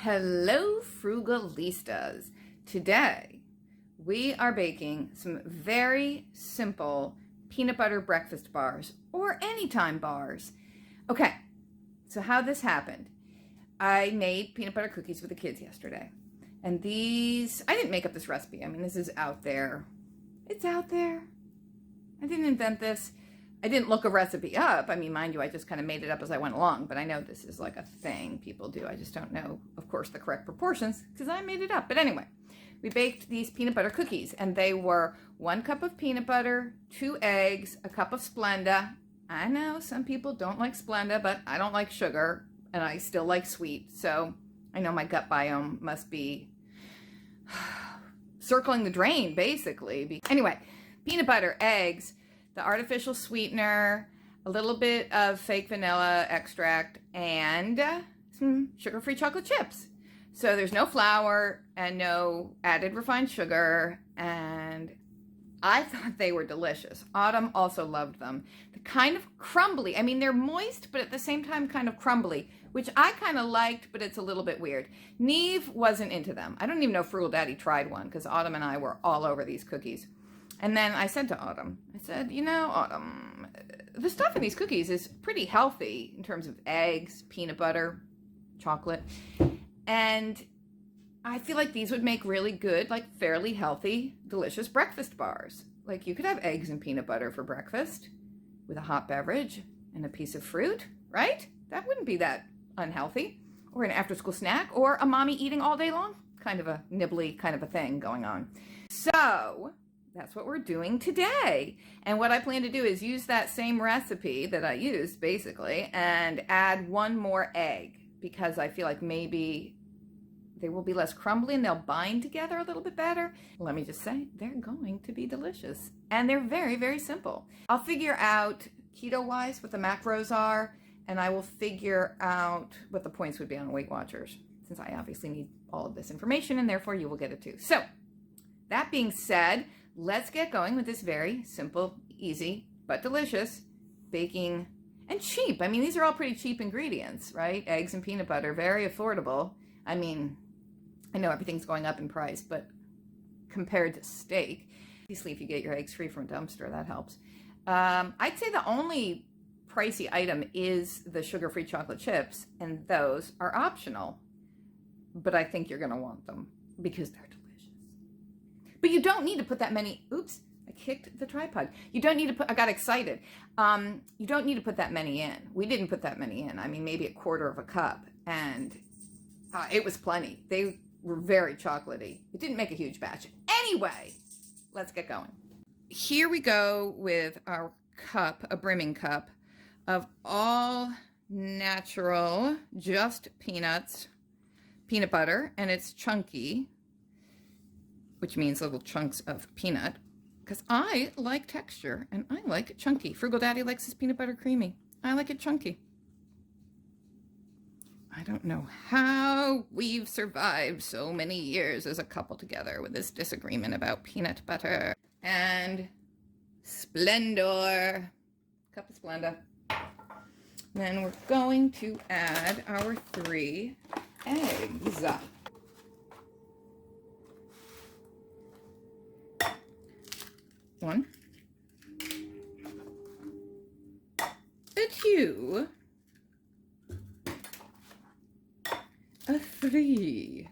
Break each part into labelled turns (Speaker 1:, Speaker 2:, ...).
Speaker 1: Hello, Frugalistas. Today, we are baking some very simple peanut butter breakfast bars or anytime bars. Okay, so how this happened. I made peanut butter cookies with the kids yesterday. And these, I didn't make up this recipe. I mean, this is out there. It's out there. I didn't invent this. I didn't look a recipe up. I mean, mind you, I just kind of made it up as I went along, but I know this is like a thing people do. I just don't know, of course, the correct proportions because I made it up. But anyway, we baked these peanut butter cookies and they were 1 cup of peanut butter, 2 eggs, a cup of Splenda. I know some people don't like Splenda, but I don't like sugar and I still like sweet. So I know my gut biome must be circling the drain, basically. Anyway, peanut butter, eggs, the artificial sweetener, a little bit of fake vanilla extract, and some sugar-free chocolate chips. So there's no flour and no added refined sugar, and I thought they were delicious. Autumn also loved them. They're kind of crumbly. I mean, they're moist, but at the same time kind of crumbly, which I kind of liked, but it's a little bit weird. Neve wasn't into them. I don't even know if Frugal Daddy tried one because Autumn and I were all over these cookies. And then I said to Autumn, I said, you know, Autumn, the stuff in these cookies is pretty healthy in terms of eggs, peanut butter, chocolate. And I feel like these would make really good, like fairly healthy, delicious breakfast bars. Like you could have eggs and peanut butter for breakfast with a hot beverage and a piece of fruit, right? That wouldn't be that unhealthy. Or an after-school snack or a mommy eating all day long, kind of a nibbly kind of a thing going on. So that's what we're doing today. And what I plan to do is use that same recipe that I used basically and add 1 more egg because I feel like maybe they will be less crumbly and they'll bind together a little bit better. Let me just say, they're going to be delicious. And they're very, very simple. I'll figure out keto-wise what the macros are, and I will figure out what the points would be on Weight Watchers, since I obviously need all of this information, and therefore you will get it too. So, that being said, let's get going with this very simple, easy, but delicious baking and cheap. I mean, these are all pretty cheap ingredients, right? Eggs and peanut butter, very affordable. I mean, I know everything's going up in price, but compared to steak, obviously if you get your eggs free from a dumpster, that helps. I'd say the only pricey item is the sugar-free chocolate chips, and those are optional. But I think you're going to want them because they're delicious. But you don't need to put that many. Oops, I kicked the tripod. You don't need to put, I got excited. You don't need to put that many in. We didn't put that many in. I mean, maybe 1/4 cup. And it was plenty. They were very chocolatey. It didn't make a huge batch. Anyway, let's get going. Here we go with our cup, a brimming cup of all natural, just peanuts, peanut butter, and it's chunky, which means little chunks of peanut, because I like texture and I like it chunky. Frugal Daddy likes his peanut butter creamy. I like it chunky. I don't know how we've survived so many years as a couple together with this disagreement about peanut butter and Splendor. Cup of Splenda. Then we're going to add our 3 eggs. 1, a 2, a 3,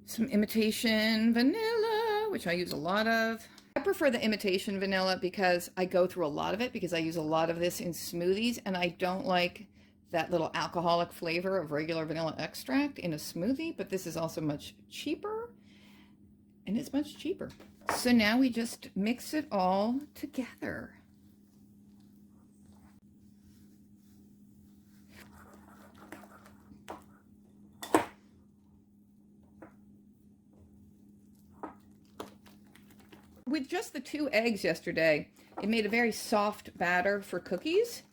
Speaker 1: some imitation vanilla, which I use a lot of. I prefer the imitation vanilla because I go through a lot of it because I use a lot of this in smoothies and I don't like that little alcoholic flavor of regular vanilla extract in a smoothie, but this is also much cheaper and it's much cheaper. So now we just mix it all together. With just the 2 eggs yesterday, it made a very soft batter for cookies,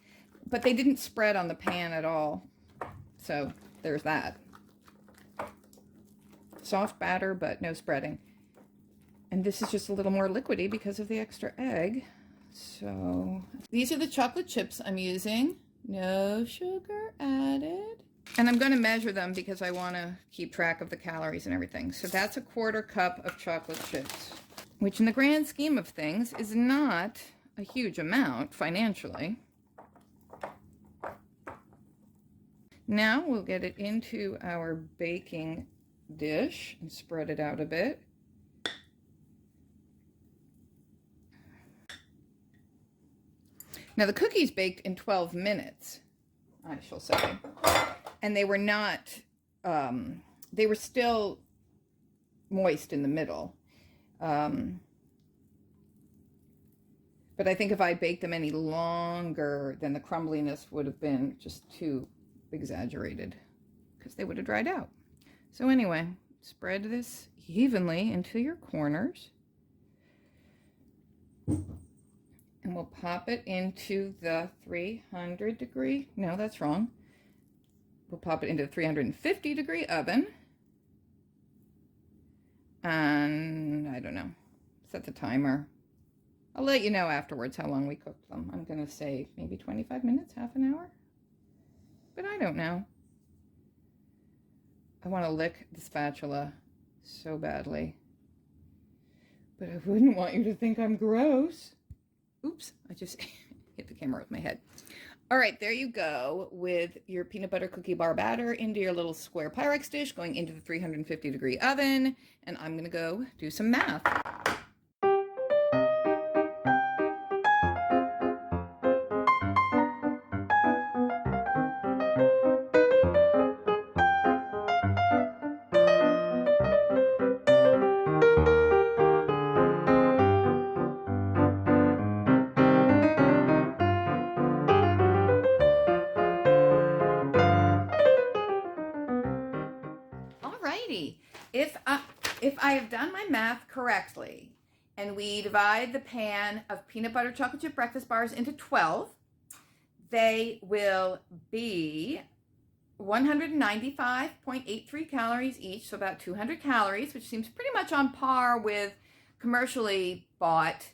Speaker 1: but they didn't spread on the pan at all. So there's that. Soft batter, but no spreading. And this is just a little more liquidy because of the extra egg. So these are the chocolate chips I'm using. No sugar added. And I'm going to measure them because I want to keep track of the calories and everything. So that's a 1/4 cup of chocolate chips, which in the grand scheme of things is not a huge amount financially. Now we'll get it into our baking dish and spread it out a bit. Now the cookies baked in 12 minutes, I shall say. And they were not, they were still moist in the middle. But I think if I baked them any longer, then the crumbliness would have been just too exaggerated because they would have dried out. So anyway, spread this evenly into your corners. And we'll pop it into the 300 degree, no, that's wrong. We'll pop it into the 350 degree oven. And I don't know, set the timer. I'll let you know afterwards how long we cooked them. I'm going to say maybe 25 minutes, half an hour. But I don't know. I want to lick the spatula so badly. But I wouldn't want you to think I'm gross. Oops, I just hit the camera with my head. All right, there you go with your peanut butter cookie bar batter into your little square Pyrex dish going into the 350 degree oven. And I'm going to go do some math. If I have done my math correctly, and we divide the pan of peanut butter chocolate chip breakfast bars into 12, they will be 195.83 calories each, so about 200 calories, which seems pretty much on par with commercially bought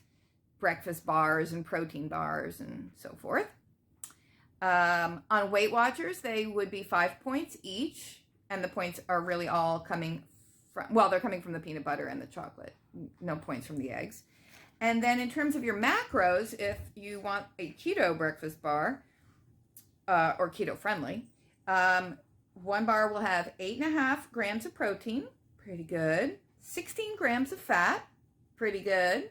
Speaker 1: breakfast bars and protein bars and so forth. On Weight Watchers, they would be 5 points each, and the points are really all coming from, well, they're coming from the peanut butter and the chocolate, no points from the eggs. And then in terms of your macros, if you want a keto breakfast bar, or keto friendly, one bar will have 8.5 grams of protein, pretty good, 16 grams of fat, pretty good,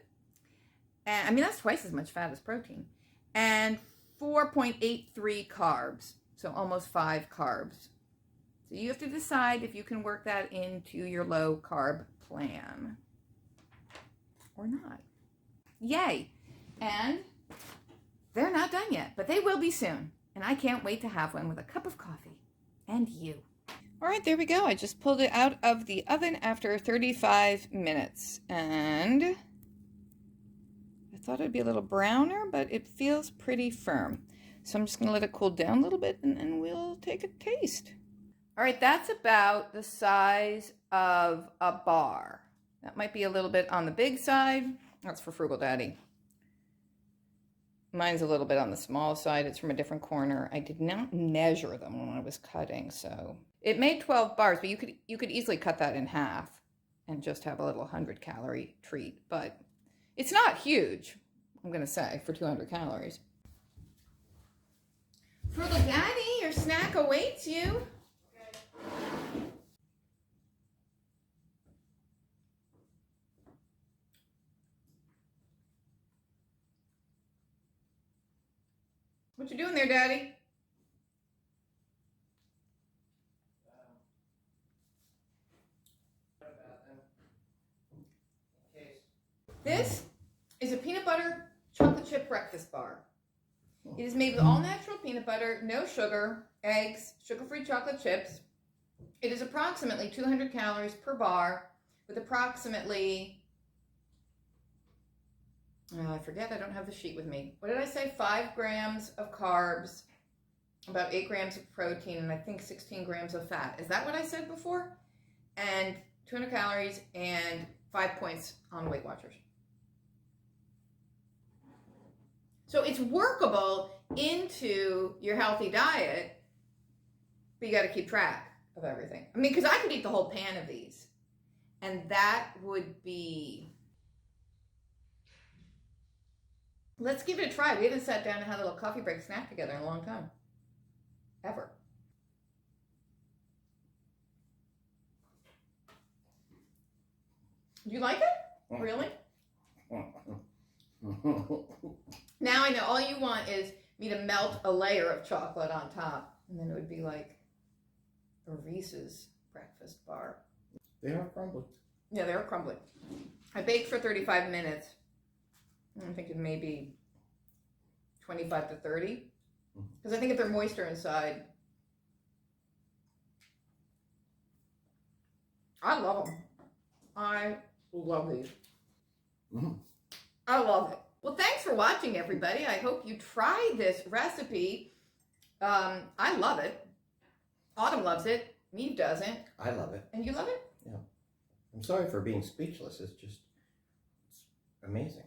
Speaker 1: and I mean, that's twice as much fat as protein, and 4.83 carbs, so almost 5 carbs. So you have to decide if you can work that into your low carb plan or not. Yay! And they're not done yet, but they will be soon. And I can't wait to have one with a cup of coffee and you. All right, there we go. I just pulled it out of the oven after 35 minutes. And I thought it'd be a little browner, but it feels pretty firm. So I'm just going to let it cool down a little bit and then we'll take a taste. All right, that's about the size of a bar. That might be a little bit on the big side. That's for Frugal Daddy. Mine's a little bit on the small side. It's from a different corner. I did not measure them when I was cutting, so it made 12 bars, but you could easily cut that in half and just have a little 100-calorie treat. But it's not huge, I'm gonna say, for 200 calories. Frugal Daddy, your snack awaits you. What you doing there, Daddy? This is a peanut butter chocolate chip breakfast bar. It is made with all natural peanut butter, no sugar, eggs, sugar-free chocolate chips. It is approximately 200 calories per bar with approximately, I forget, I don't have the sheet with me. What did I say? 5 grams of carbs, about 8 grams of protein, and I think 16 grams of fat. Is that what I said before? And 200 calories and 5 points on Weight Watchers. So it's workable into your healthy diet But you got to keep track of everything. I mean, because I could eat the whole pan of these. And that would be... Let's give it a try. We haven't sat down and had a little coffee break snack together in a long time. Ever. Do you like it? Really? Now I know all you want is me to melt a layer of chocolate on top. And then it would be like a Reese's breakfast bar.
Speaker 2: They are crumbly.
Speaker 1: Yeah, they are crumbly. I baked for 35 minutes. I'm thinking maybe 25 to 30. Because I think if they're moister inside. I love them. I love these.
Speaker 2: Mm-hmm.
Speaker 1: I love it. Well, thanks for watching, everybody. I hope you try this recipe. I love it. Autumn loves it. Neve doesn't.
Speaker 2: I love it.
Speaker 1: And you love it?
Speaker 2: Yeah. I'm sorry for being speechless. It's amazing.